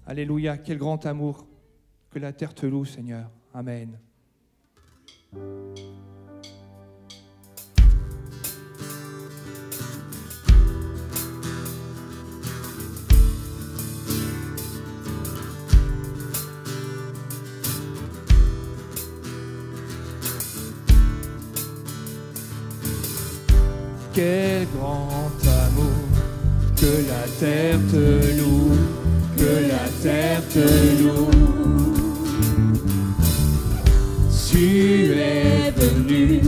Alléluia, quel grand amour. Que la terre te loue, Seigneur. Amen. Quel grand amour, que la terre te loue, que la terre te loue. Tu es venu,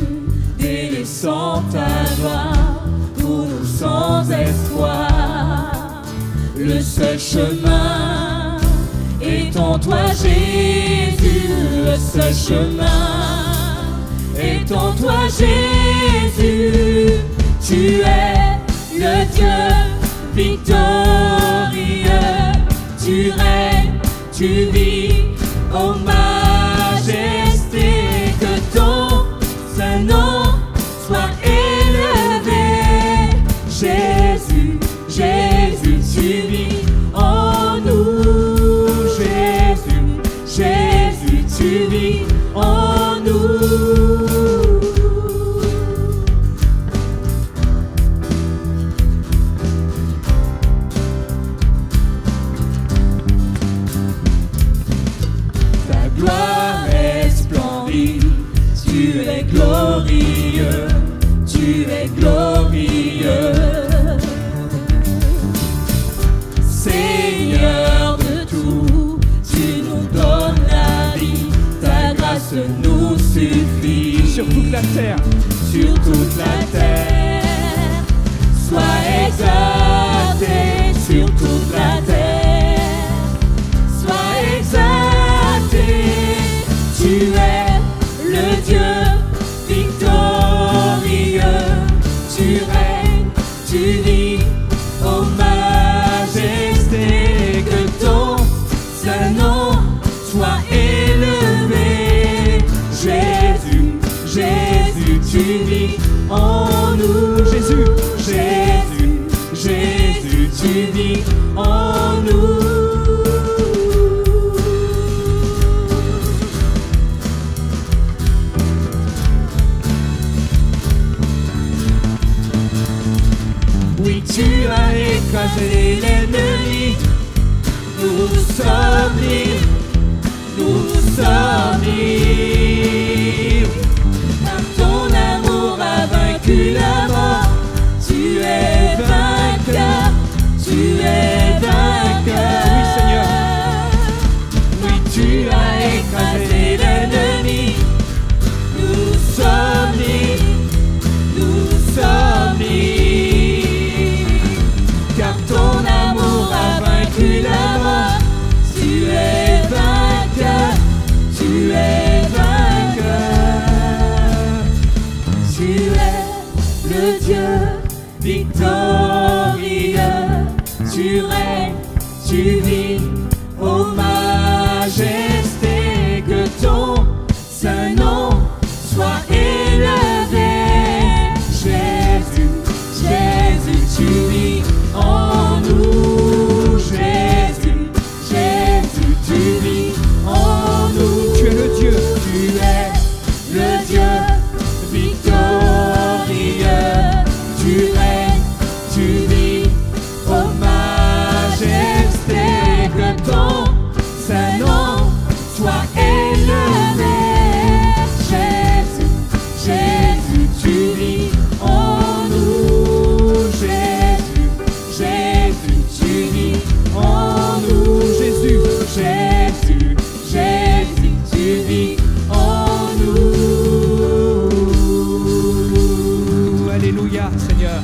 délaissant ta gloire, pour nous sans espoir. Le seul chemin est en toi, Jésus, le seul chemin est en toi, Jésus. Tu es le Dieu victorieux, tu règnes, tu vis, ô majesté, que ton saint nom soit élevé. Jésus, Jésus, tu vis en nous. Jésus, Jésus, tu vis en nous. Glorieux, tu es glorieux, Seigneur de tout, tu nous donnes la vie, ta grâce nous suffit. Sur toute la terre, sur toute la terre, sois exalté, sur toute la terre, sois exalté, tu es le Dieu victorieux, tu règnes, tu vis, ô majesté, que ton saint nom soit élevé. Jésus, Jésus, tu vis en nous. Jésus, Jésus, Jésus, tu vis en nous. Tu as écrasé l'ennemi, nous sommes libres, nous sommes libres. Car ton amour a vaincu la mort, tu es vainqueur, tu es vainqueur. Oui Seigneur, oui tu as écrasé l'ennemi, nous sommes libres, nous sommes libres. Car ton amour a vaincu la mort, tu es vainqueur, tu es vainqueur. Tu es le Dieu victorieux, tu règnes, tu vis, ô majesté, que ton saint nom soit élevé. Jésus, Jésus, tu vis en nous. Jésus, Jésus, tu vis en nous. Tu es le Dieu, tu es le Dieu victorieux, tu règnes, tu vis, ô majesté, que ton saint nom soit élevé. Jésus, Jésus, tu vis en nous. Jésus, Jésus, tu vis en nous. Jésus, Jésus, Jésus, tu vis en nous. Alléluia, Seigneur.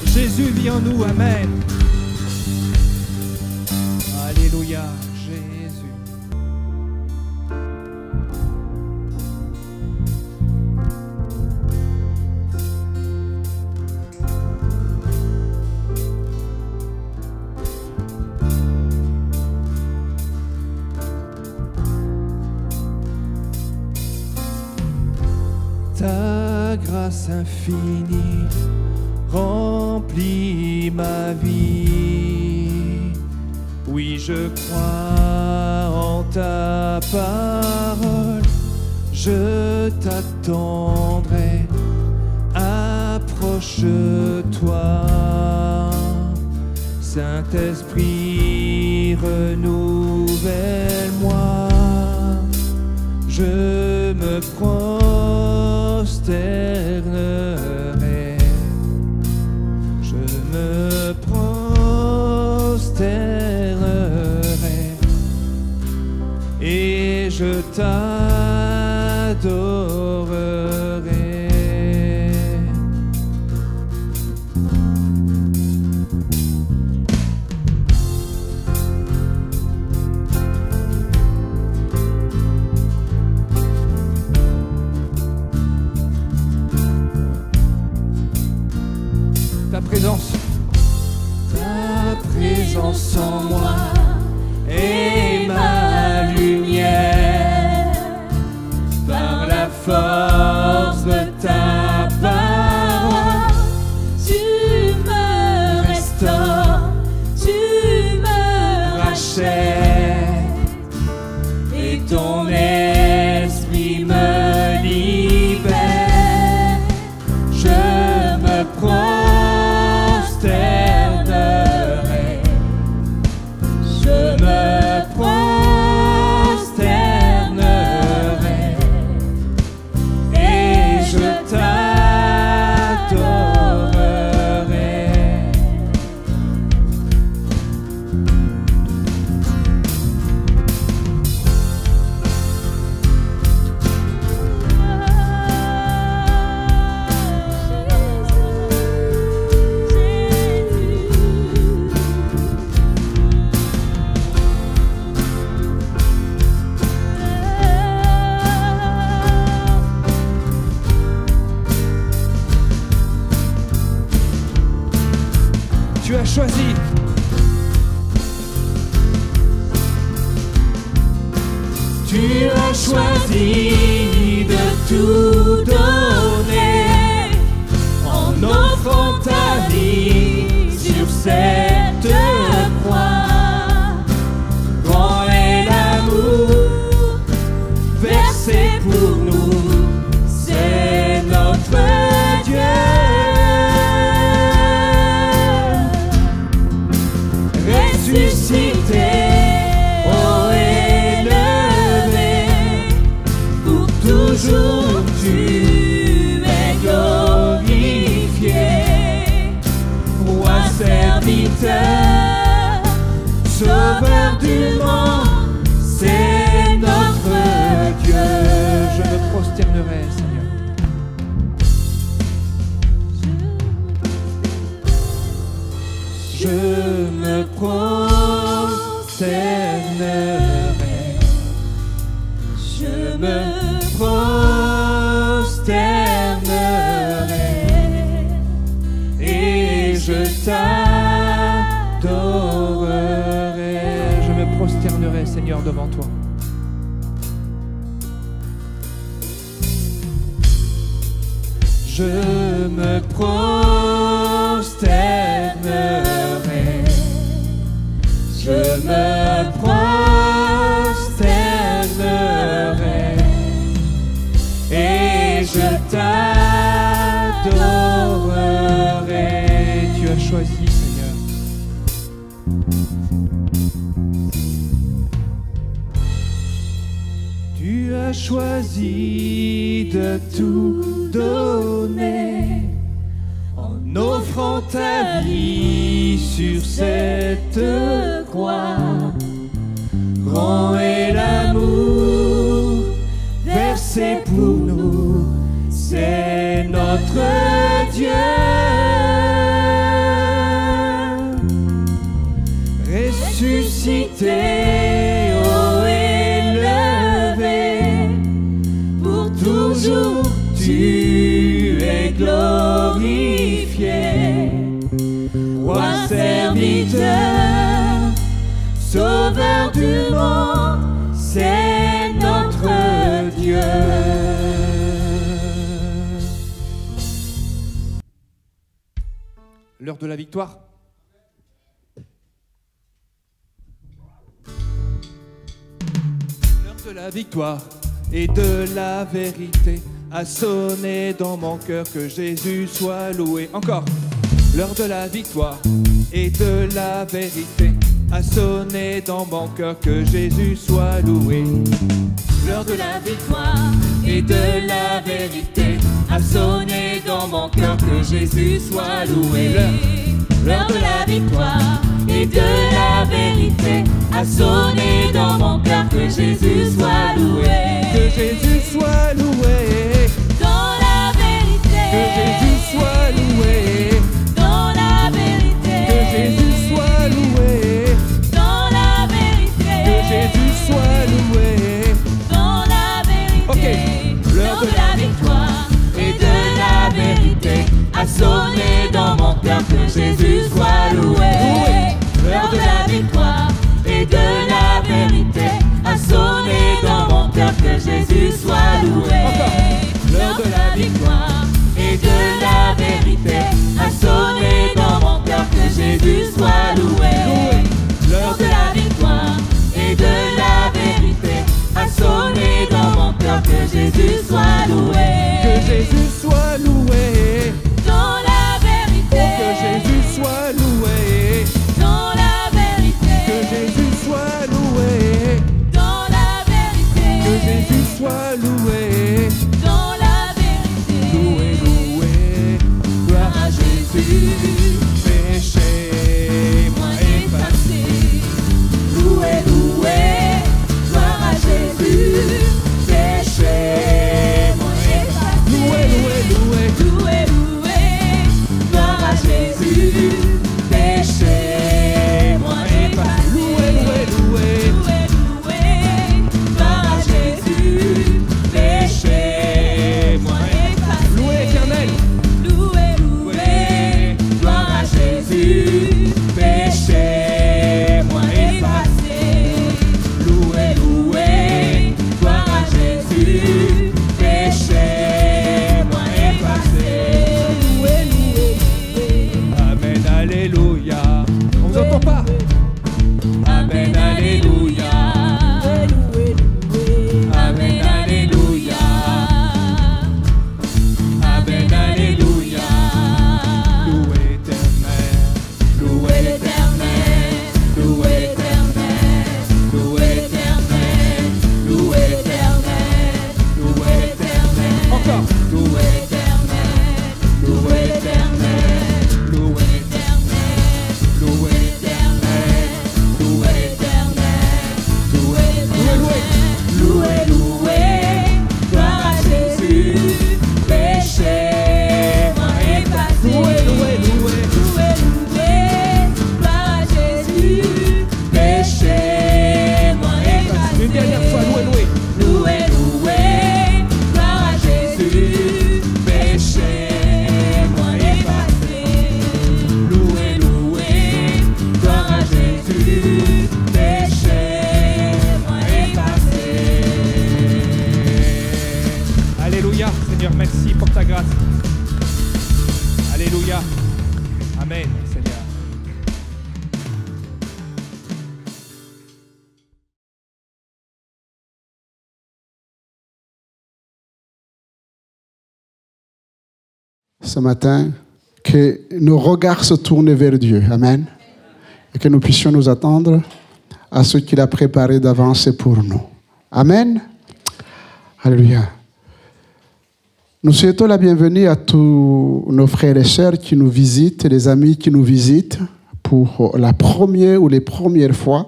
Jésus vit en nous, amen. Alléluia, Jésus. Ta grâce infinie remplit ma vie. Oui, je crois en ta parole, je t'attendrai, approche-toi. Saint-Esprit, renouvelle-moi, je me prosternerai, je me prosternerai et je t'adorerai. Ta présence en moi est ma lumière, par la force de ta parole, tu me restaures, tu me rachètes, et ton esprit me libère. Je me prosternerai, je me prosternerai et je t'adorerai. Tu as choisi. Tu as choisi de tout donner en offrant ta vie sur cette croix. Grand est l'amour versé pour nous, c'est notre Dieu. Ressuscité, oh élevé, pour toujours tu es glorifié. Roi serviteur, sauveur du monde, c'est notre Dieu. Je me prosternerai, Seigneur. Je me prosternerai, je me prosternerai et je t'adorerai. Je me prosternerai, Seigneur, devant toi. Je me prosternerai, je me prosternerai et je t'adorerai. Tu as choisi, Seigneur. Tu as choisi de tout donner en offrant ta vie sur cette croix. Grand est l'amour versé pour nous, c'est notre Dieu. Ressuscité, oh élevé, pour toujours tu es glorifié. Roi serviteur, sauveur du monde, c'est notre Dieu. L'heure de la victoire. de la victoire et de la vérité a sonné dans mon cœur, que Jésus soit loué. Encore. L'heure de la victoire et de la vérité a sonné dans mon cœur, que Jésus soit loué. L'heure de la victoire et de la vérité a sonné dans mon cœur, que Jésus soit loué. L'heure de la victoire et de la vérité a sonné dans mon cœur, que Jésus soit loué. Que Jésus soit loué. Dans la vérité. Que Jésus soit loué. Dans la vérité. Que Jésus soit loué. Dans la vérité. Que Jésus soit loué. Dans la vérité. Ok. L'heure de la victoire et de la vérité a sonné dans mon cœur, que Jésus soit loué. L'heure de la victoire et de la vérité a sonné dans mon cœur, que Jésus soit loué. L'heure de la victoire et de la vérité a sonné dans mon cœur, que Jésus soit loué. L'heure de la victoire et de la vérité a sonné dans mon cœur, que Jésus soit loué. Que Jésus soit loué. Dans la vérité. Que Jésus soit loué. Dans la vérité. Que Jésus soit loué. Dans la vérité. Que Jésus soit loué. Dans la vérité. Loué, loué. Gloire à Jésus. Péché, moi effacé. Loué, loué. Gloire à Jésus. Péché, moi effacé. Loué, loué, loué. Loué, loué. Gloire à Jésus. Péché, moi effacé. Loué, loué, loué. Loué, loué. Gloire à Jésus. Péché, moi effacé. Loué l'Éternel. Loué, loué. Gloire à Jésus. Péché, moi effacé. Loué, loué. Gloire à Jésus. Péché, moi effacé. Loué, loué. Amen, alléluia. On vous entend pas? Amen, alléluia. Amen, alléluia. Amen, alléluia. Loué l'Éternel. Loué l'Éternel. Loué l'Éternel. Loué l'Éternel. Loué l'Éternel. Loué l'Éternel. Encore. Loué l'Éternel. Loué l'Éternel. Loué l'Éternel. Loué l'Éternel. Loué l'Éternel. Loué l'Éternel. Loué, loué. Gloire à Jésus. Péché, moi effacé. Loué, loué, loué. Loué, loué. Gloire à Jésus. Péché, moi effacé. Une dernière fois, loué, loué. Loué, loué. Gloire à Jésus. Péché, moi effacé. Loué, loué. Gloire à Jésus. Péché, moi effacé. Alléluia, Seigneur, merci pour ta grâce. Alléluia. Amen, Seigneur. Ce matin, que nos regards se tournent vers Dieu. Amen. Et que nous puissions nous attendre à ce qu'il a préparé d'avance pour nous. Amen. Alléluia. Nous souhaitons la bienvenue à tous nos frères et sœurs qui nous visitent, les amis qui nous visitent pour la première ou les premières fois.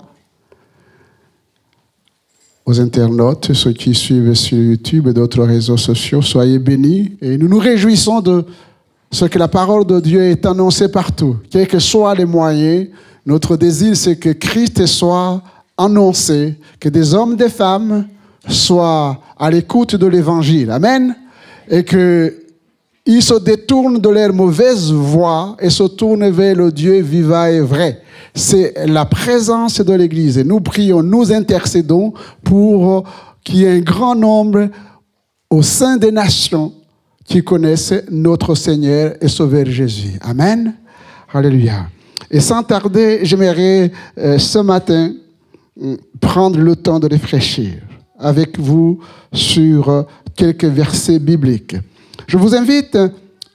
Aux internautes, ceux qui suivent sur YouTube et d'autres réseaux sociaux, soyez bénis. Et nous nous réjouissons de ce que la parole de Dieu est annoncée partout. Quels que soient les moyens, notre désir, c'est que Christ soit annoncé, que des hommes, des femmes soient à l'écoute de l'Évangile. Amen. Et qu'ils se détournent de leur mauvaise voie et se tournent vers le Dieu vivant et vrai. C'est la présence de l'Église. Et nous prions, nous intercédons pour qu'il y ait un grand nombre au sein des nations qui connaissent notre Seigneur et Sauveur Jésus. Amen. Alléluia. Et sans tarder, j'aimerais ce matin prendre le temps de réfléchir avec vous sur quelques versets bibliques. Je vous invite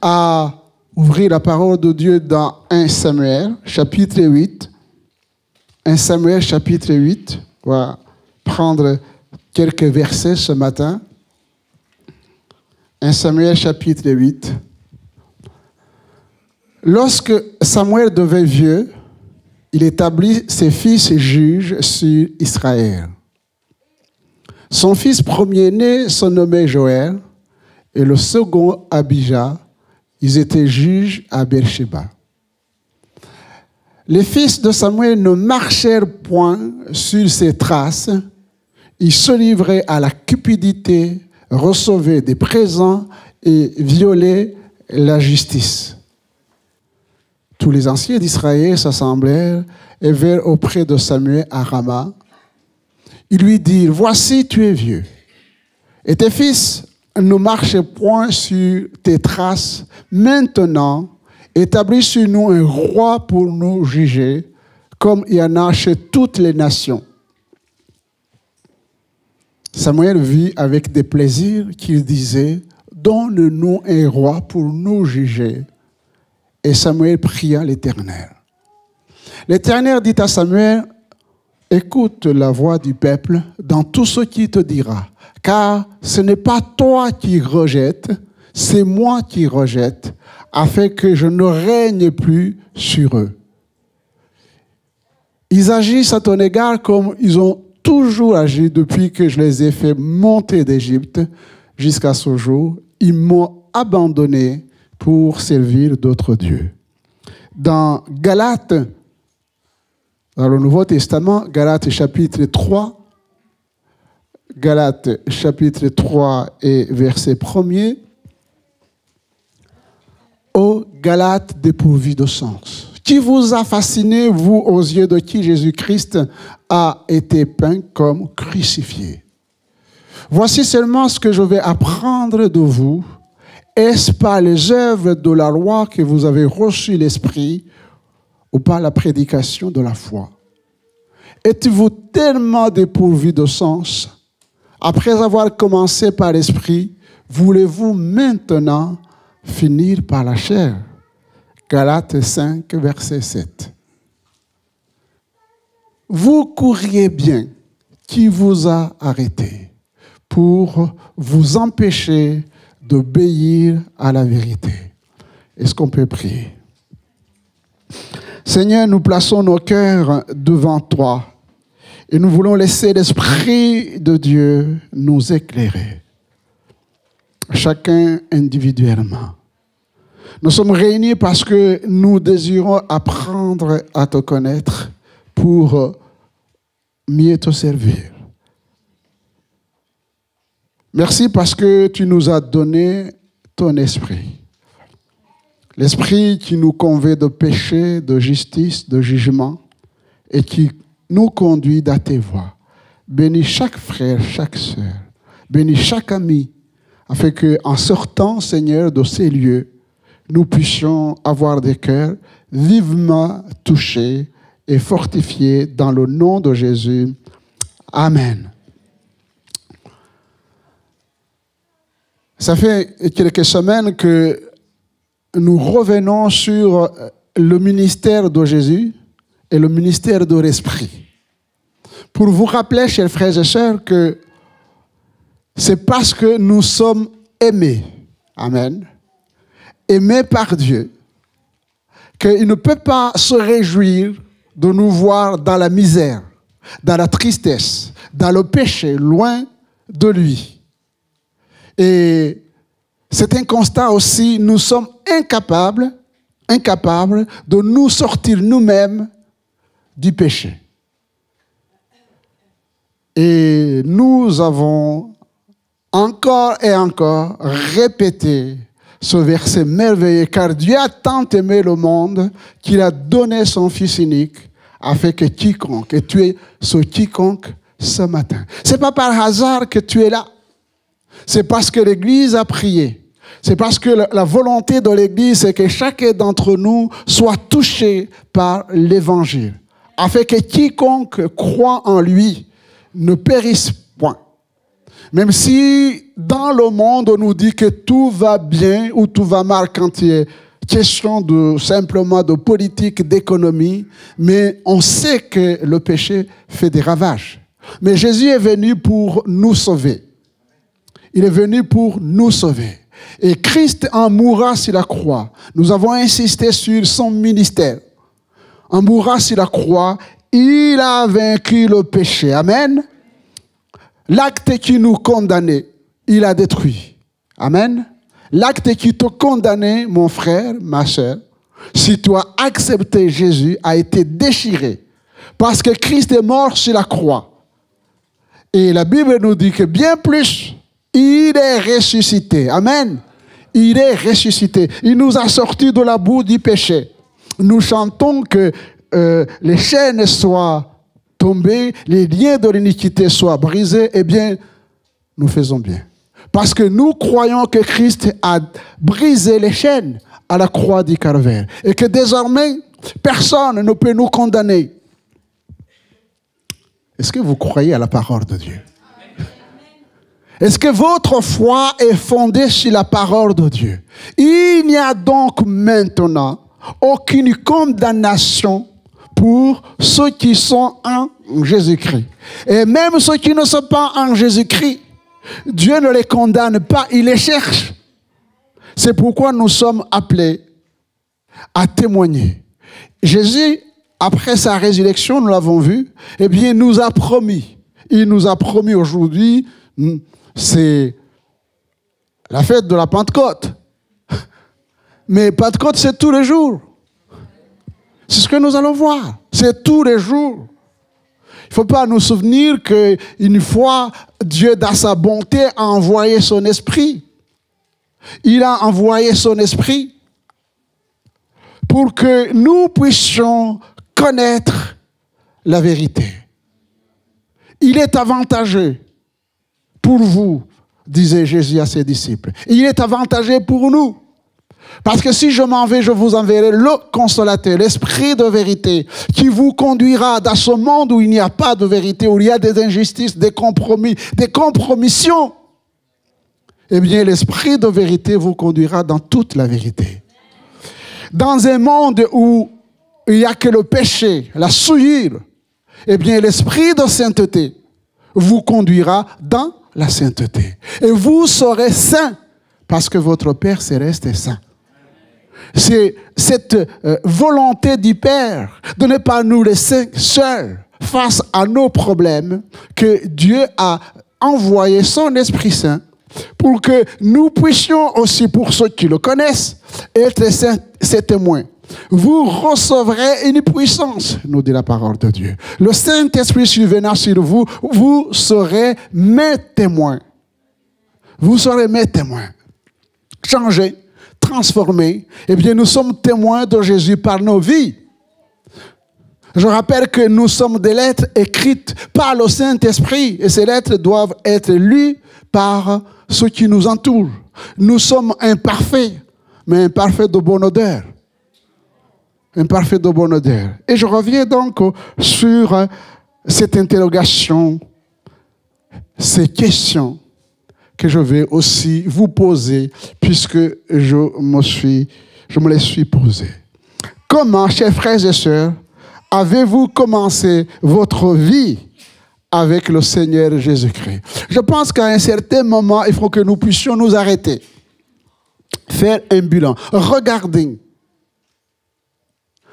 à ouvrir la parole de Dieu dans 1 Samuel, chapitre 8. 1 Samuel, chapitre 8. On va prendre quelques versets ce matin. 1 Samuel, chapitre 8. Lorsque Samuel devint vieux, il établit ses fils et juges sur Israël. Son fils premier-né se nommait Joël et le second Abijah. Ils étaient juges à Beersheba. Les fils de Samuel ne marchèrent point sur ses traces. Ils se livraient à la cupidité, recevaient des présents et violaient la justice. Tous les anciens d'Israël s'assemblèrent et vinrent auprès de Samuel à Rama. Ils lui dirent, « Voici, tu es vieux, et tes fils ne marchent point sur tes traces. Maintenant, établis sur nous un roi pour nous juger, comme il y en a chez toutes les nations. » Samuel vit avec des plaisirs qu'il disait, « Donne-nous un roi pour nous juger. » Et Samuel pria l'Éternel. L'Éternel dit à Samuel, « Écoute la voix du peuple dans tout ce qu'il te dira, car ce n'est pas toi qui rejettes, c'est moi qui rejette, afin que je ne règne plus sur eux. » Ils agissent à ton égard comme ils ont toujours agi depuis que je les ai fait monter d'Égypte jusqu'à ce jour. Ils m'ont abandonné pour servir d'autres dieux. Dans Galates, dans le Nouveau Testament, Galates chapitre 3, Galates chapitre 3 et verset 1er, « Ô Galates dépourvus de sens, qui vous a fasciné, vous, aux yeux de qui Jésus-Christ a été peint comme crucifié. Voici seulement ce que je vais apprendre de vous. Est-ce par les œuvres de la loi que vous avez reçu l'Esprit ou par la prédication de la foi? Êtes-vous tellement dépourvus de sens? Après avoir commencé par l'Esprit, voulez-vous maintenant finir par la chair? » Galates 5, verset 7. Vous courriez bien, qui vous a arrêté pour vous empêcher d'obéir à la vérité. Est-ce qu'on peut prier? Seigneur, nous plaçons nos cœurs devant toi et nous voulons laisser l'Esprit de Dieu nous éclairer, chacun individuellement. Nous sommes réunis parce que nous désirons apprendre à te connaître pour mieux te servir. Merci parce que tu nous as donné ton esprit. L'esprit qui nous convainc de péché, de justice, de jugement et qui nous conduit dans tes voies. Bénis chaque frère, chaque sœur. Bénis chaque ami afin qu'en sortant, Seigneur, de ces lieux, nous puissions avoir des cœurs vivement touchés et fortifiés dans le nom de Jésus. Amen. Ça fait quelques semaines que nous revenons sur le ministère de Jésus et le ministère de l'Esprit. Pour vous rappeler, chers frères et sœurs, que c'est parce que nous sommes aimés. Amen. Aimé par Dieu, qu'il ne peut pas se réjouir de nous voir dans la misère, dans la tristesse, dans le péché, loin de lui. Et c'est un constat aussi, nous sommes incapables de nous sortir nous-mêmes du péché. Et nous avons encore et encore répété ce verset merveilleux, car Dieu a tant aimé le monde qu'il a donné son Fils unique afin que quiconque, et tu es ce quiconque ce matin. Ce n'est pas par hasard que tu es là. C'est parce que l'Église a prié. C'est parce que la volonté de l'Église, c'est que chacun d'entre nous soit touché par l'Évangile, afin que quiconque croit en lui ne périsse point, Même si dans le monde, on nous dit que tout va bien ou tout va mal quand il est question simplement de politique, d'économie, mais on sait que le péché fait des ravages. Mais Jésus est venu pour nous sauver. Il est venu pour nous sauver. Et Christ en mourra sur la croix. Nous avons insisté sur son ministère. En mourra sur la croix, il a vaincu le péché. Amen. L'acte qui nous condamnait, il a détruit. Amen. L'acte qui te condamnait, mon frère, ma soeur, si tu as accepté Jésus, a été déchiré. Parce que Christ est mort sur la croix. Et la Bible nous dit que bien plus, il est ressuscité. Amen. Il est ressuscité. Il nous a sortis de la boue du péché. Nous chantons que les chaînes soient tombées, les liens de l'iniquité soient brisés. Eh bien, nous faisons bien. Parce que nous croyons que Christ a brisé les chaînes à la croix du Calvaire. Et que désormais, personne ne peut nous condamner. Est-ce que vous croyez à la parole de Dieu? Est-ce que votre foi est fondée sur la parole de Dieu? Il n'y a donc maintenant aucune condamnation pour ceux qui sont en Jésus-Christ. Et même ceux qui ne sont pas en Jésus-Christ, Dieu ne les condamne pas, il les cherche. C'est pourquoi nous sommes appelés à témoigner. Jésus, après sa résurrection, nous l'avons vu, eh bien, il nous a promis aujourd'hui, c'est la fête de la Pentecôte. Mais Pentecôte, c'est tous les jours. C'est ce que nous allons voir. C'est tous les jours. Il ne faut pas nous souvenir qu'une fois, Dieu, dans sa bonté, a envoyé son esprit. Il a envoyé son esprit pour que nous puissions connaître la vérité. Il est avantageux pour vous, disait Jésus à ses disciples. Il est avantageux pour nous. Parce que si je m'en vais, je vous enverrai le consolateur, l'esprit de vérité, qui vous conduira dans ce monde où il n'y a pas de vérité, où il y a des injustices, des compromis, des compromissions. Eh bien, l'esprit de vérité vous conduira dans toute la vérité. Dans un monde où il n'y a que le péché, la souillure, eh bien, l'esprit de sainteté vous conduira dans la sainteté. Et vous serez saints parce que votre Père céleste est saint. C'est cette volonté du Père de ne pas nous laisser seuls face à nos problèmes que Dieu a envoyé son Esprit Saint pour que nous puissions aussi, pour ceux qui le connaissent, être ses témoins. Vous recevrez une puissance, nous dit la parole de Dieu. Le Saint-Esprit survenant sur vous, vous serez mes témoins. Vous serez mes témoins. Changés, transformés, eh bien nous sommes témoins de Jésus par nos vies. Je rappelle que nous sommes des lettres écrites par le Saint-Esprit et ces lettres doivent être lues par ceux qui nous entourent. Nous sommes imparfaits, mais imparfaits de bonne odeur. Imparfaits de bonne odeur. Et je reviens donc sur cette interrogation, ces questions que je vais aussi vous poser puisque je me les suis posées. Comment, chers frères et sœurs, avez-vous commencé votre vie avec le Seigneur Jésus-Christ? Je pense qu'à un certain moment, il faut que nous puissions nous arrêter, faire un bilan, regarder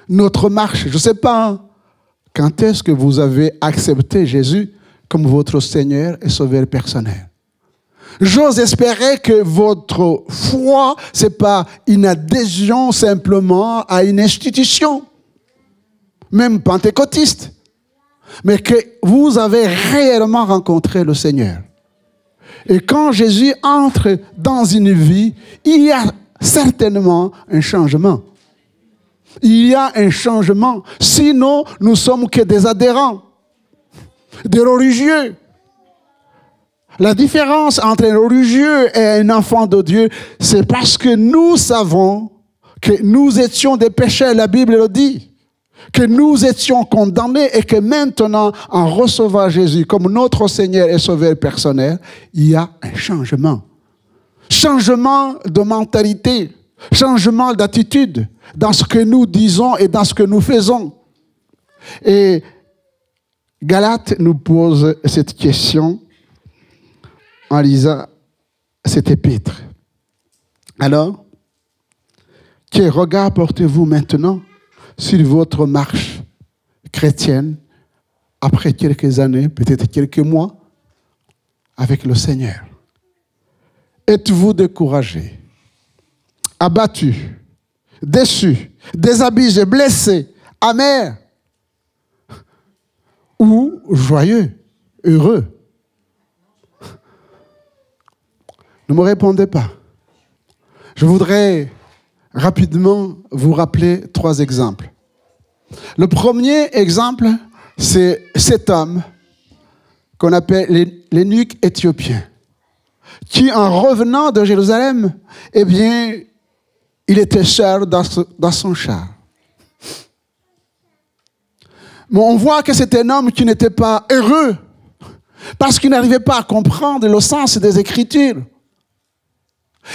notre marche. Je ne sais pas quand est-ce que vous avez accepté Jésus comme votre Seigneur et Sauveur personnel. J'ose espérer que votre foi, ce n'est pas une adhésion simplement à une institution, même pentecôtiste, mais que vous avez réellement rencontré le Seigneur. Et quand Jésus entre dans une vie, il y a certainement un changement. Il y a un changement. Sinon, nous ne sommes que des adhérents, des religieux. La différence entre un religieux et un enfant de Dieu, c'est parce que nous savons que nous étions des pécheurs, la Bible le dit. que nous étions condamnés et que maintenant, en recevant Jésus comme notre Seigneur et Sauveur personnel, il y a un changement. Changement de mentalité, changement d'attitude dans ce que nous disons et dans ce que nous faisons. Et Galates nous pose cette question en lisant cet épître. Alors, quel regard portez-vous maintenant sur votre marche chrétienne après quelques années, peut-être quelques mois, avec le Seigneur? Êtes-vous découragé, abattu, déçu, désabusé, blessé, amer ou joyeux, heureux? Ne me répondez pas. Je voudrais rapidement vous rappeler 3 exemples. Le premier exemple, c'est cet homme qu'on appelle l'eunuque éthiopien, qui en revenant de Jérusalem, eh bien, il était seul dans son char. Mais on voit que c'est un homme qui n'était pas heureux, parce qu'il n'arrivait pas à comprendre le sens des Écritures.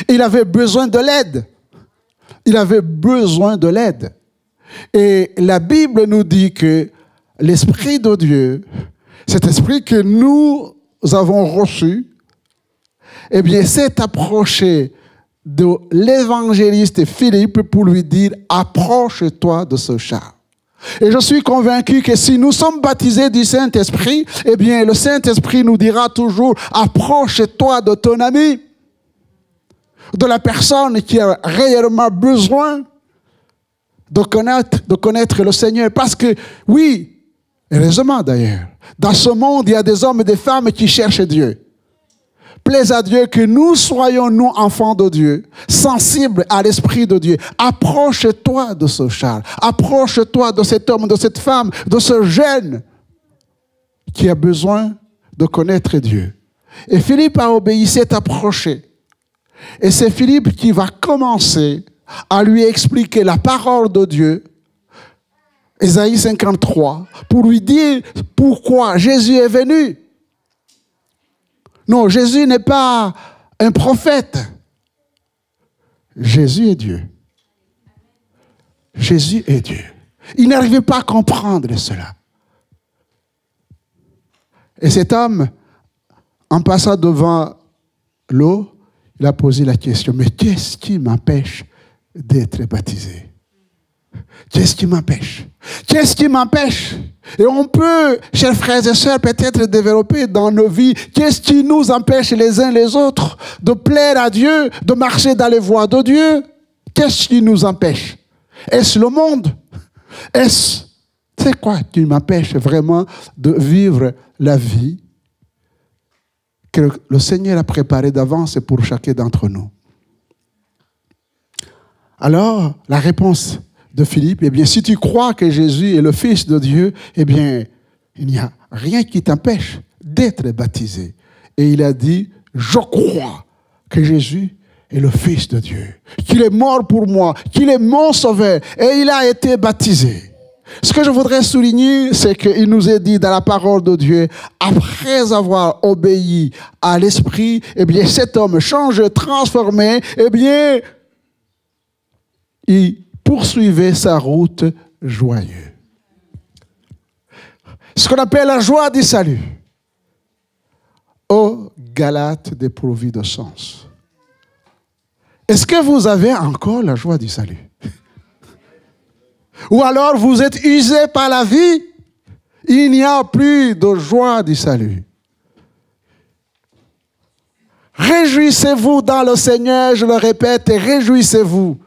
Il avait besoin de l'aide. Il avait besoin de l'aide. Et la Bible nous dit que l'Esprit de Dieu, cet esprit que nous avons reçu, eh bien, s'est approché de l'évangéliste Philippe pour lui dire « Approche-toi de ce char ». Et je suis convaincu que si nous sommes baptisés du Saint-Esprit, eh bien, le Saint-Esprit nous dira toujours « Approche-toi de ton ami ». De la personne qui a réellement besoin de connaître le Seigneur. Parce que, oui, heureusement d'ailleurs, dans ce monde, il y a des hommes et des femmes qui cherchent Dieu. Plaise à Dieu que nous soyons, nous, enfants de Dieu, sensibles à l'Esprit de Dieu. Approche-toi de ce char. Approche-toi de cet homme, de cette femme, de ce jeune qui a besoin de connaître Dieu. Et Philippe a obéi, s'est approché. Et c'est Philippe qui va commencer à lui expliquer la parole de Dieu, Ésaïe 53, pour lui dire pourquoi Jésus est venu. Non, Jésus n'est pas un prophète. Jésus est Dieu. Jésus est Dieu. Il n'arrivait pas à comprendre cela. Et cet homme, en passant devant l'eau, il a posé la question, mais qu'est-ce qui m'empêche d'être baptisé? Qu'est-ce qui m'empêche? Qu'est-ce qui m'empêche? Et on peut, chers frères et sœurs, peut-être développer dans nos vies, qu'est-ce qui nous empêche les uns les autres de plaire à Dieu, de marcher dans les voies de Dieu? Qu'est-ce qui nous empêche? Est-ce le monde? C'est quoi qui m'empêche vraiment de vivre la vie que le Seigneur a préparé d'avance pour chacun d'entre nous? Alors, la réponse de Philippe, eh bien, si tu crois que Jésus est le Fils de Dieu, eh bien, il n'y a rien qui t'empêche d'être baptisé. Et il a dit, je crois que Jésus est le Fils de Dieu, qu'il est mort pour moi, qu'il est mon sauveur, et il a été baptisé. Ce que je voudrais souligner, c'est qu'il nous est dit dans la parole de Dieu, après avoir obéi à l'Esprit, eh bien, cet homme change, transformé, eh bien, il poursuivait sa route joyeux. Ce qu'on appelle la joie du salut. Ô Galates dépourvus de sens. Est-ce que vous avez encore la joie du salut? Ou alors vous êtes usé par la vie, il n'y a plus de joie du salut. Réjouissez-vous dans le Seigneur, je le répète, et réjouissez-vous.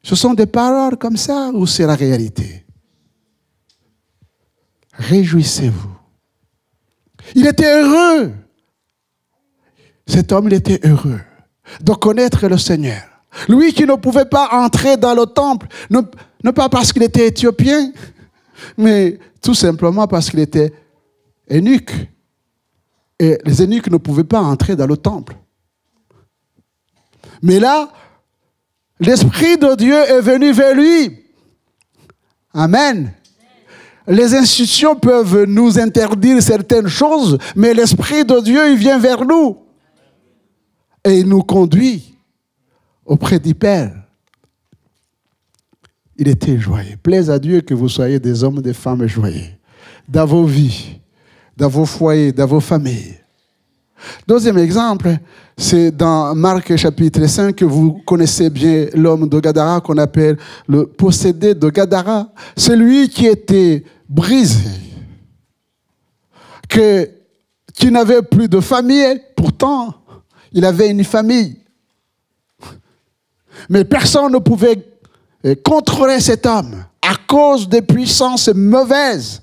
Ce sont des paroles comme ça ou c'est la réalité? Réjouissez-vous. Il était heureux. Cet homme, il était heureux de connaître le Seigneur. Lui qui ne pouvait pas entrer dans le temple, non pas parce qu'il était éthiopien, mais tout simplement parce qu'il était eunuque. Et les eunuques ne pouvaient pas entrer dans le temple. Mais là, l'Esprit de Dieu est venu vers lui Amen. Les institutions peuvent nous interdire certaines choses, mais l'Esprit de Dieu, il vient vers nous. Et il nous conduit auprès du Père. Il était joyeux. Plaise à Dieu que vous soyez des hommes, des femmes joyeux. Dans vos vies, dans vos foyers, dans vos familles. Deuxième exemple, c'est dans Marc chapitre 5 que vous connaissez bien l'homme de Gadara qu'on appelle le possédé de Gadara. C'est lui qui était brisé, qui n'avait plus de famille, pourtant il avait une famille. Mais personne ne pouvait contrôler cet homme à cause des puissances mauvaises.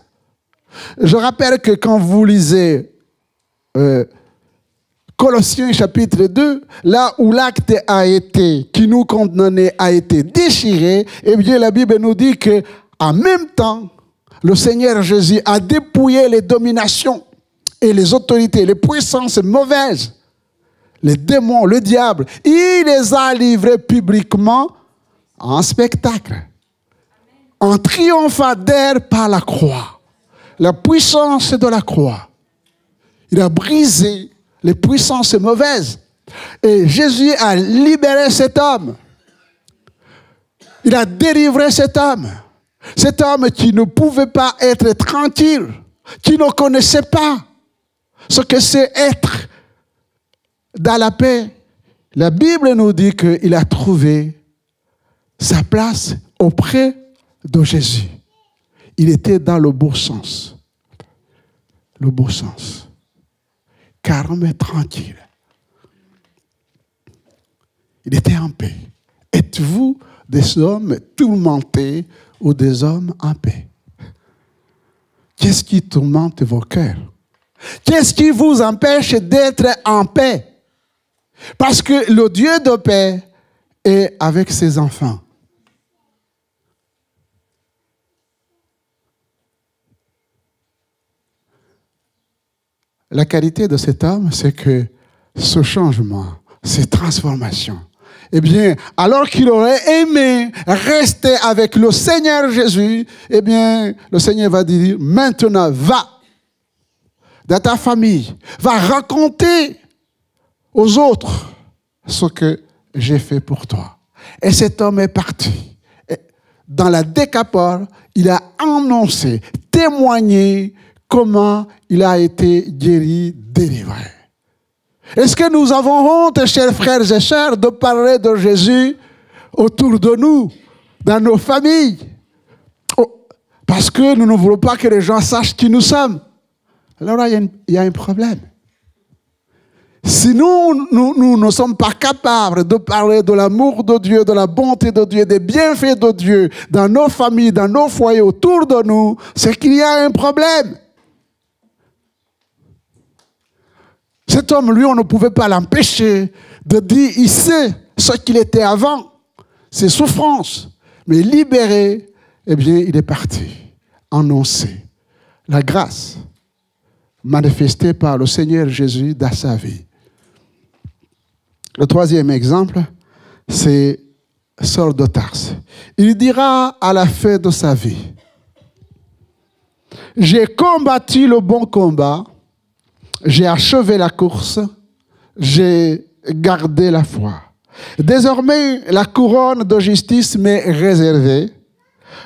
Je rappelle que quand vous lisez Colossiens chapitre 2, là où l'acte qui nous condamnait a été déchiré, eh bien la Bible nous dit que en même temps, le Seigneur Jésus a dépouillé les dominations et les autorités, les puissances mauvaises, les démons, le diable. Il les a livrés publiquement en spectacle, en triomphateur par la croix. La puissance de la croix. Il a brisé les puissances mauvaises. Et Jésus a libéré cet homme. Il a délivré cet homme. Cet homme qui ne pouvait pas être tranquille, qui ne connaissait pas ce que c'est être dans la paix. La Bible nous dit qu'il a trouvé sa place auprès de Jésus. Il était dans le beau sens. Le beau sens. Calme et tranquille. Il était en paix. Êtes-vous des hommes tourmentés ou des hommes en paix? Qu'est-ce qui tourmente vos cœurs? Qu'est-ce qui vous empêche d'être en paix? Parce que le Dieu de paix est avec ses enfants. La qualité de cet homme, c'est que ce changement, cette transformation, eh bien, alors qu'il aurait aimé rester avec le Seigneur Jésus, eh bien, le Seigneur va dire, maintenant, va dans ta famille, va raconter aux autres ce que j'ai fait pour toi. Et cet homme est parti. Et dans la Décapole, il a annoncé, témoigné comment il a été guéri, délivré. Est-ce que nous avons honte, chers frères et sœurs, de parler de Jésus autour de nous, dans nos familles? Parce que nous ne voulons pas que les gens sachent qui nous sommes. Alors là, il y a un problème. Si nous ne sommes pas capables de parler de l'amour de Dieu, de la bonté de Dieu, des bienfaits de Dieu, dans nos familles, dans nos foyers, autour de nous, c'est qu'il y a un problème. Cet homme, lui, on ne pouvait pas l'empêcher de dire, il sait ce qu'il était avant, ses souffrances. Mais libéré, eh bien, il est parti, annoncer la grâce manifestée par le Seigneur Jésus dans sa vie. Le troisième exemple, c'est Saul de Tarse. Il dira à la fin de sa vie, « J'ai combattu le bon combat, j'ai achevé la course, j'ai gardé la foi. Désormais, la couronne de justice m'est réservée.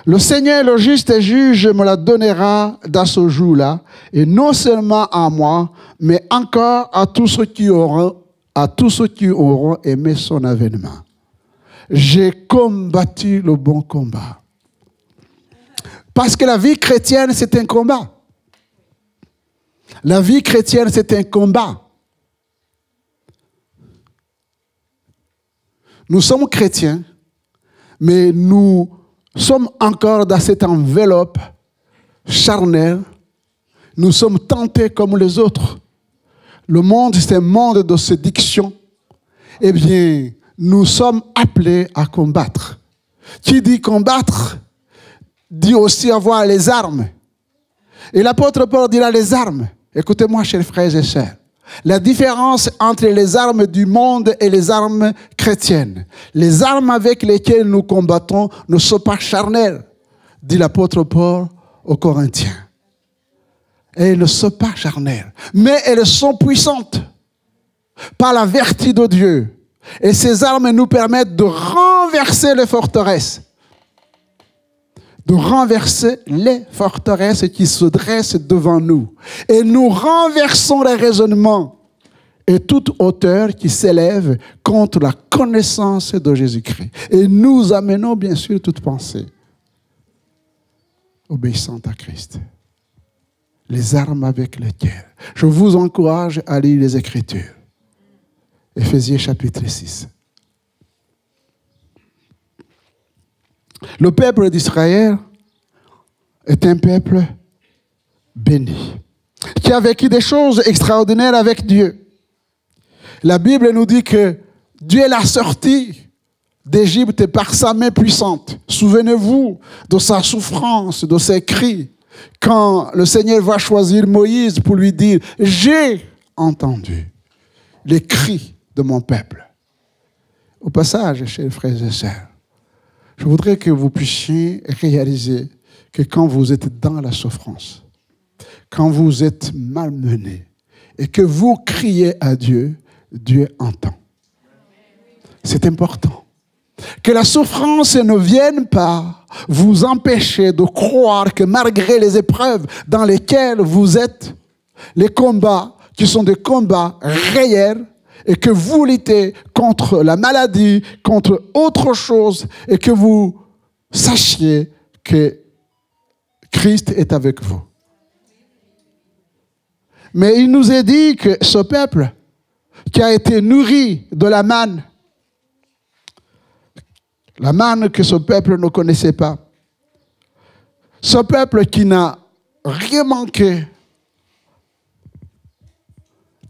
Le Seigneur, le juste juge, me la donnera dans ce jour-là, et non seulement à moi, mais encore à tous ceux qui auront aimé son avènement. J'ai combattu le bon combat. » Parce que la vie chrétienne, c'est un combat. La vie chrétienne, c'est un combat. Nous sommes chrétiens, mais nous sommes encore dans cette enveloppe charnelle. Nous sommes tentés comme les autres. Le monde, c'est un monde de séduction. Eh bien, nous sommes appelés à combattre. Qui dit combattre, dit aussi avoir les armes. Et l'apôtre Paul dira les armes. Écoutez-moi, chers frères et sœurs. La différence entre les armes du monde et les armes chrétiennes. Les armes avec lesquelles nous combattons ne sont pas charnelles. dit l'apôtre Paul aux Corinthiens. Et elles ne sont pas charnelles, mais elles sont puissantes par la vertu de Dieu. Et ces armes nous permettent de renverser les forteresses. De renverser les forteresses qui se dressent devant nous. Et nous renversons les raisonnements et toute hauteur qui s'élève contre la connaissance de Jésus-Christ. Et nous amenons bien sûr toute pensée obéissante à Christ. Les armes avec lesquelles je vous encourage à lire les Écritures. Éphésiens chapitre 6. Le peuple d'Israël est un peuple béni, qui a vécu des choses extraordinaires avec Dieu. La Bible nous dit que Dieu l'a sorti d'Égypte par sa main puissante. Souvenez-vous de sa souffrance, de ses cris, quand le Seigneur va choisir Moïse pour lui dire « J'ai entendu les cris de mon peuple ». Au passage, chers frères et sœurs, je voudrais que vous puissiez réaliser que quand vous êtes dans la souffrance, quand vous êtes malmené et que vous criez à Dieu, Dieu entend. C'est important. Que la souffrance ne vienne pas vous empêcher de croire que malgré les épreuves dans lesquelles vous êtes, les combats qui sont des combats réels, et que vous luttez contre la maladie, contre autre chose, et que vous sachiez que Christ est avec vous. Mais il nous est dit que ce peuple qui a été nourri de la manne que ce peuple ne connaissait pas, ce peuple qui n'a rien manqué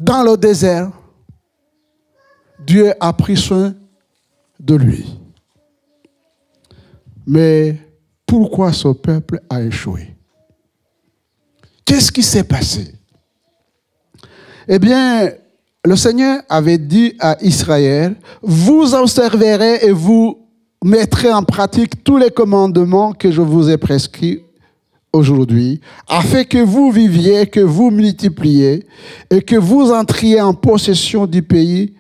dans le désert, Dieu a pris soin de lui. Mais pourquoi ce peuple a échoué? Qu'est-ce qui s'est passé? Eh bien, le Seigneur avait dit à Israël, vous observerez et vous mettrez en pratique tous les commandements que je vous ai prescrits aujourd'hui, afin que vous viviez, que vous multipliez et que vous entriez en possession du pays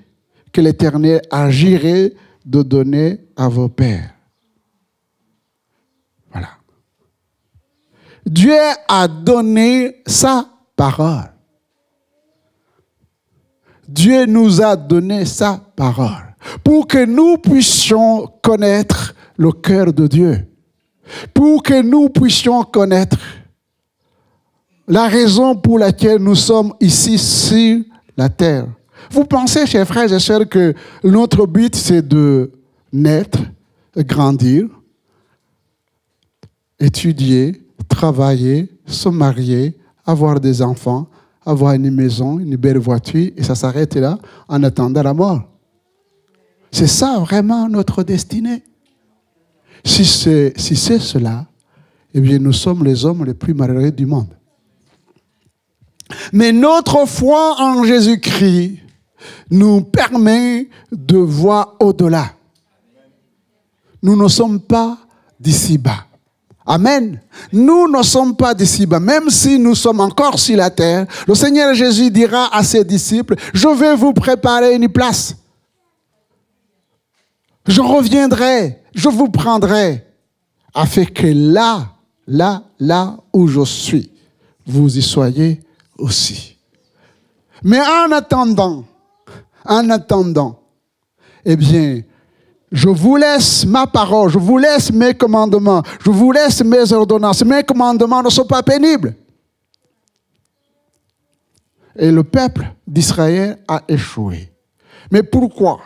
que l'Éternel agirait de donner à vos pères. Voilà. Dieu a donné sa parole. Dieu nous a donné sa parole pour que nous puissions connaître le cœur de Dieu, pour que nous puissions connaître la raison pour laquelle nous sommes ici sur la terre. Vous pensez, chers frères et sœurs, que notre but, c'est de naître, grandir, étudier, travailler, se marier, avoir des enfants, avoir une maison, une belle voiture, et ça s'arrête là en attendant la mort. C'est ça vraiment notre destinée. Si c'est cela, eh bien nous sommes les hommes les plus malheureux du monde. Mais notre foi en Jésus-Christ nous permet de voir au-delà. Nous ne sommes pas d'ici-bas. Amen. Nous ne sommes pas d'ici-bas. Même si nous sommes encore sur la terre, le Seigneur Jésus dira à ses disciples, je vais vous préparer une place. Je reviendrai, je vous prendrai, afin que là où je suis, vous y soyez aussi. Mais en attendant, eh bien, je vous laisse ma parole, je vous laisse mes commandements, je vous laisse mes ordonnances. Mes commandements ne sont pas pénibles. Et le peuple d'Israël a échoué. Mais pourquoi?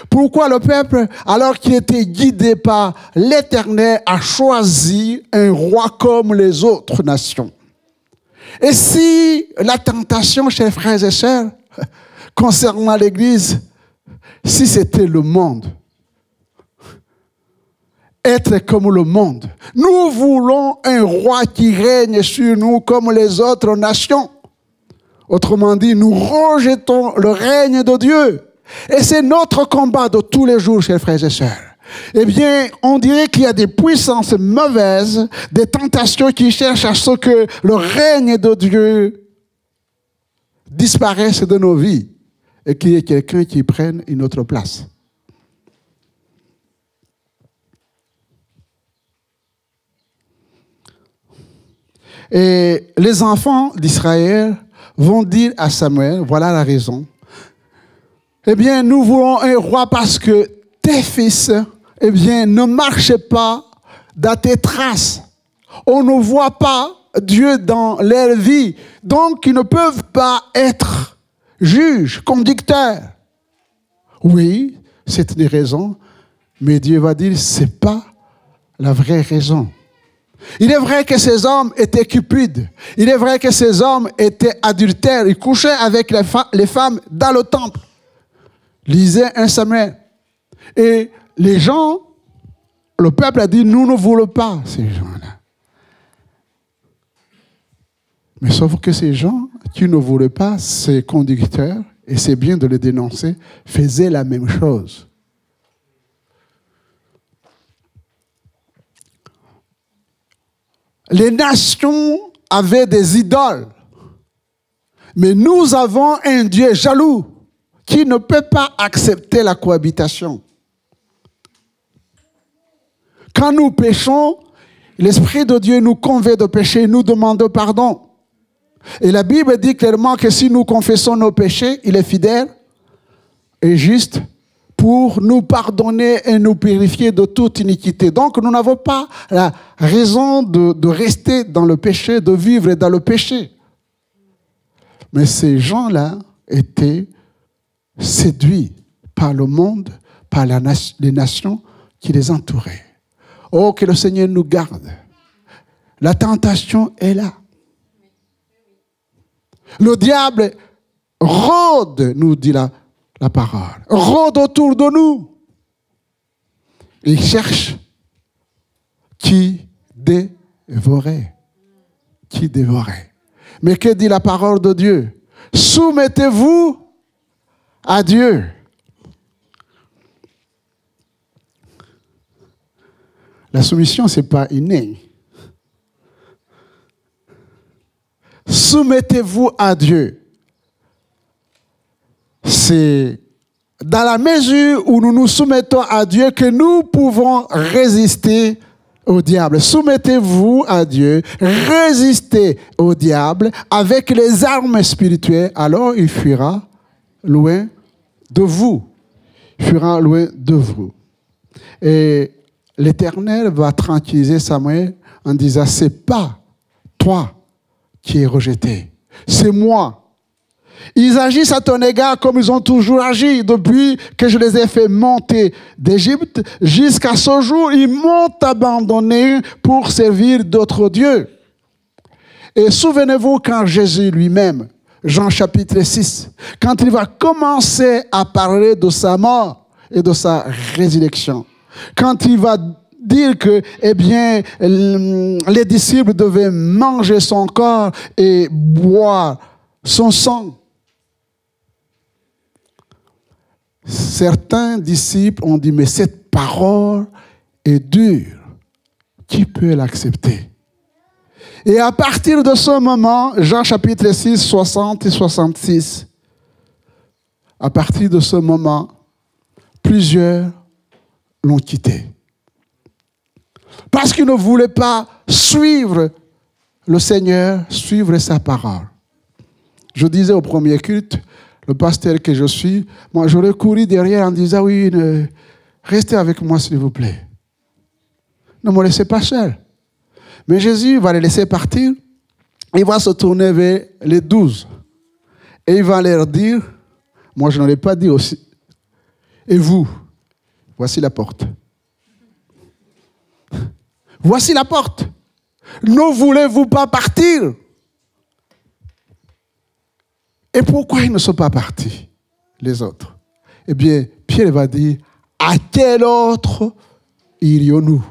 Pourquoi le peuple, alors qu'il était guidé par l'Éternel, a choisi un roi comme les autres nations? Et si la tentation, chers frères et sœurs, concernant l'Église, si c'était le monde, être comme le monde, nous voulons un roi qui règne sur nous comme les autres nations. Autrement dit, nous rejetons le règne de Dieu. Et c'est notre combat de tous les jours, chers frères et sœurs. eh bien, on dirait qu'il y a des puissances mauvaises, des tentations qui cherchent à ce que le règne de Dieu disparaisse de nos vies et qu'il y ait quelqu'un qui prenne une autre place. Et les enfants d'Israël vont dire à Samuel, voilà la raison. Eh bien, nous voulons un roi parce que tes fils, eh bien, ne marchent pas dans tes traces. On ne voit pas Dieu dans leur vie. Donc, ils ne peuvent pas être juges, conducteurs. Oui, c'est une raison, mais Dieu va dire, ce n'est pas la vraie raison. Il est vrai que ces hommes étaient cupides. Il est vrai que ces hommes étaient adultères. Ils couchaient avec les femmes dans le temple. Lisez 1 Samuel. Et les gens, le peuple a dit, nous ne voulons pas ces gens-là. Mais sauf que ces gens qui ne voulaient pas, ces conducteurs, et c'est bien de les dénoncer, faisaient la même chose. Les nations avaient des idoles. Mais nous avons un Dieu jaloux qui ne peut pas accepter la cohabitation. Quand nous péchons, l'Esprit de Dieu nous convainc de pécher, nous demande pardon. Et la Bible dit clairement que si nous confessons nos péchés, il est fidèle et juste pour nous pardonner et nous purifier de toute iniquité. Donc nous n'avons pas la raison de rester dans le péché, de vivre dans le péché. Mais ces gens-là étaient séduits par le monde, par les nations qui les entouraient. Oh, que le Seigneur nous garde. La tentation est là. Le diable rôde, nous dit la parole, rôde autour de nous. Il cherche qui dévorait. Qui dévorait. Mais que dit la parole de Dieu? Soumettez-vous à Dieu. La soumission, ce n'est pas inné. Soumettez-vous à Dieu. C'est dans la mesure où nous nous soumettons à Dieu que nous pouvons résister au diable. Soumettez-vous à Dieu, résistez au diable avec les armes spirituelles, alors il fuira loin de vous. Il fuira loin de vous. Et l'Éternel va tranquilliser Samuel en disant, c'est pas toi qui es rejeté, c'est moi. Ils agissent à ton égard comme ils ont toujours agi depuis que je les ai fait monter d'Égypte. Jusqu'à ce jour, ils m'ont abandonné pour servir d'autres dieux. Et souvenez-vous quand Jésus lui-même, Jean chapitre 6, quand il va commencer à parler de sa mort et de sa résurrection, quand il va dire que, eh bien, les disciples devaient manger son corps et boire son sang. Certains disciples ont dit, mais cette parole est dure. Qui peut l'accepter? Et à partir de ce moment, Jean chapitre 6, 60 et 66, à partir de ce moment, plusieurs l'ont quitté. Parce qu'ils ne voulaient pas suivre le Seigneur, suivre sa parole. Je disais au premier culte, le pasteur que je suis, moi j'aurais couru derrière en disant, oui, restez avec moi s'il vous plaît. Ne me laissez pas seul. Mais Jésus va les laisser partir, il va se tourner vers les 12. Et il va leur dire, moi je ne l'ai pas dit aussi, et vous, voici la porte. Voici la porte. Ne voulez-vous pas partir? Et pourquoi ils ne sont pas partis, les autres? Eh bien, Pierre va dire, à quel autre irions-nous?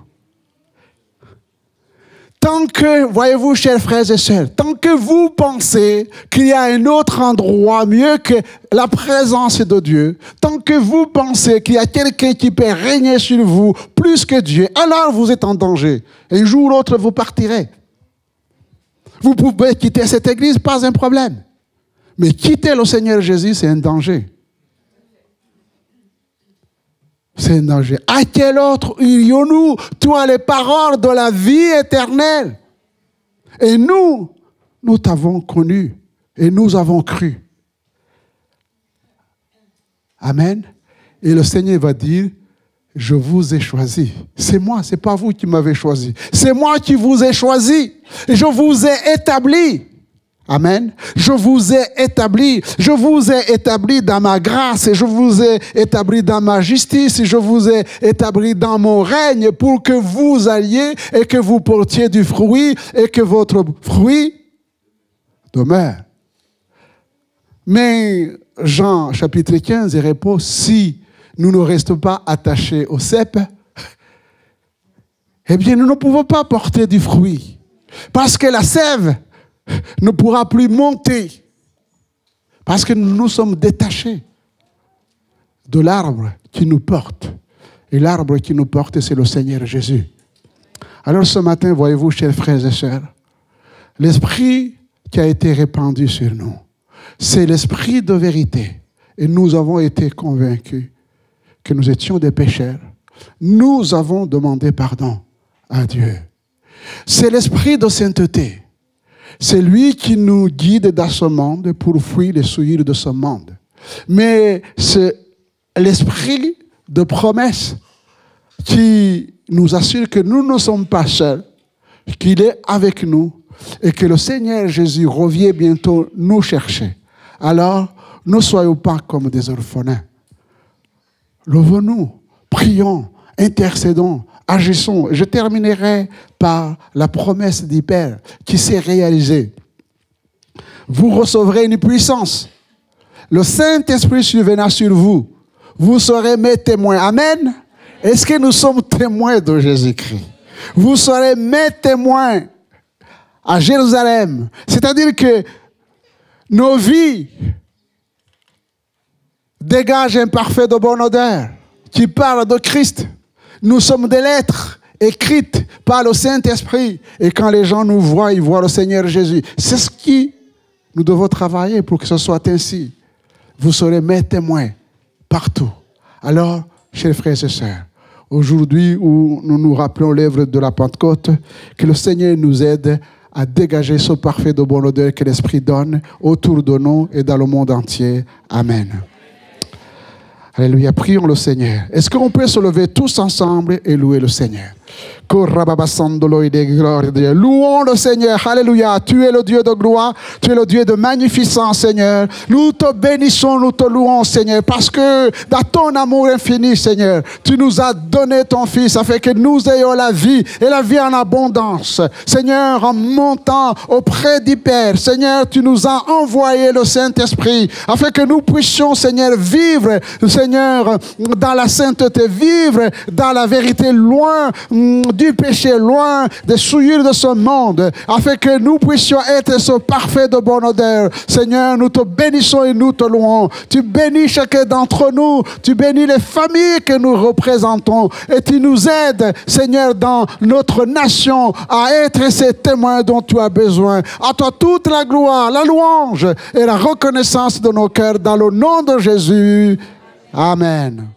Tant que, voyez-vous, chers frères et sœurs, tant que vous pensez qu'il y a un autre endroit mieux que la présence de Dieu, tant que vous pensez qu'il y a quelqu'un qui peut régner sur vous plus que Dieu, alors vous êtes en danger. Un jour ou l'autre, vous partirez. Vous pouvez quitter cette église, pas un problème. Mais quitter le Seigneur Jésus, c'est un danger. C'est un danger. À quel autre irions-nous? Toi, les paroles de la vie éternelle. Et nous t'avons connu et nous avons cru. Amen. Et le Seigneur va dire, je vous ai choisi. C'est moi, c'est pas vous qui m'avez choisi. C'est moi qui vous ai choisi. Et je vous ai établi. Amen. Je vous ai établi. Je vous ai établi dans ma grâce. Et je vous ai établi dans ma justice. Et je vous ai établi dans mon règne pour que vous alliez et que vous portiez du fruit et que votre fruit demeure. Mais Jean chapitre 15 il répond, si nous ne restons pas attachés au cep, eh bien nous ne pouvons pas porter du fruit. Parce que la sève ne pourra plus monter. Parce que nous sommes détachés de l'arbre qui nous porte. Et l'arbre qui nous porte, c'est le Seigneur Jésus. Alors ce matin, voyez-vous, chers frères et sœurs, l'esprit qui a été répandu sur nous, c'est l'esprit de vérité. Et nous avons été convaincus que nous étions des pécheurs. Nous avons demandé pardon à Dieu. C'est l'esprit de sainteté. C'est lui qui nous guide dans ce monde pour fuir les souillures de ce monde. Mais c'est l'esprit de promesse qui nous assure que nous ne sommes pas seuls, qu'il est avec nous et que le Seigneur Jésus revient bientôt nous chercher. Alors, ne soyons pas comme des orphelins. Levons-nous, prions, intercédons, agissons. Je terminerai par la promesse du Père qui s'est réalisée. Vous recevrez une puissance. Le Saint-Esprit surviendra sur vous. Vous serez mes témoins. Amen. Est-ce que nous sommes témoins de Jésus-Christ? Vous serez mes témoins à Jérusalem. C'est-à-dire que nos vies dégagent un parfum de bonne odeur qui parle de Christ. Nous sommes des lettres écrites par le Saint-Esprit. Et quand les gens nous voient, ils voient le Seigneur Jésus. C'est ce qui nous devons travailler pour que ce soit ainsi. Vous serez mes témoins partout. Alors, chers frères et sœurs, aujourd'hui où nous nous rappelons l'œuvre de la Pentecôte, que le Seigneur nous aide à dégager ce parfait de bonne odeur que l'Esprit donne autour de nous et dans le monde entier. Amen. Alléluia, prions le Seigneur. Est-ce qu'on peut se lever tous ensemble et louer le Seigneur? Louons le Seigneur, alléluia. Tu es le Dieu de gloire, tu es le Dieu de magnificence, Seigneur. Nous te bénissons, nous te louons, Seigneur, parce que dans ton amour infini, Seigneur, tu nous as donné ton Fils afin que nous ayons la vie et la vie en abondance. Seigneur, en montant auprès du Père, Seigneur, tu nous as envoyé le Saint-Esprit afin que nous puissions, Seigneur, vivre, Seigneur, dans la sainteté, vivre dans la vérité, loin du péché, loin des souillures de ce monde, afin que nous puissions être ce parfait de bonne odeur. Seigneur, nous te bénissons et nous te louons. Tu bénis chacun d'entre nous, tu bénis les familles que nous représentons et tu nous aides, Seigneur, dans notre nation à être ces témoins dont tu as besoin. À toi toute la gloire, la louange et la reconnaissance de nos cœurs dans le nom de Jésus. Amen.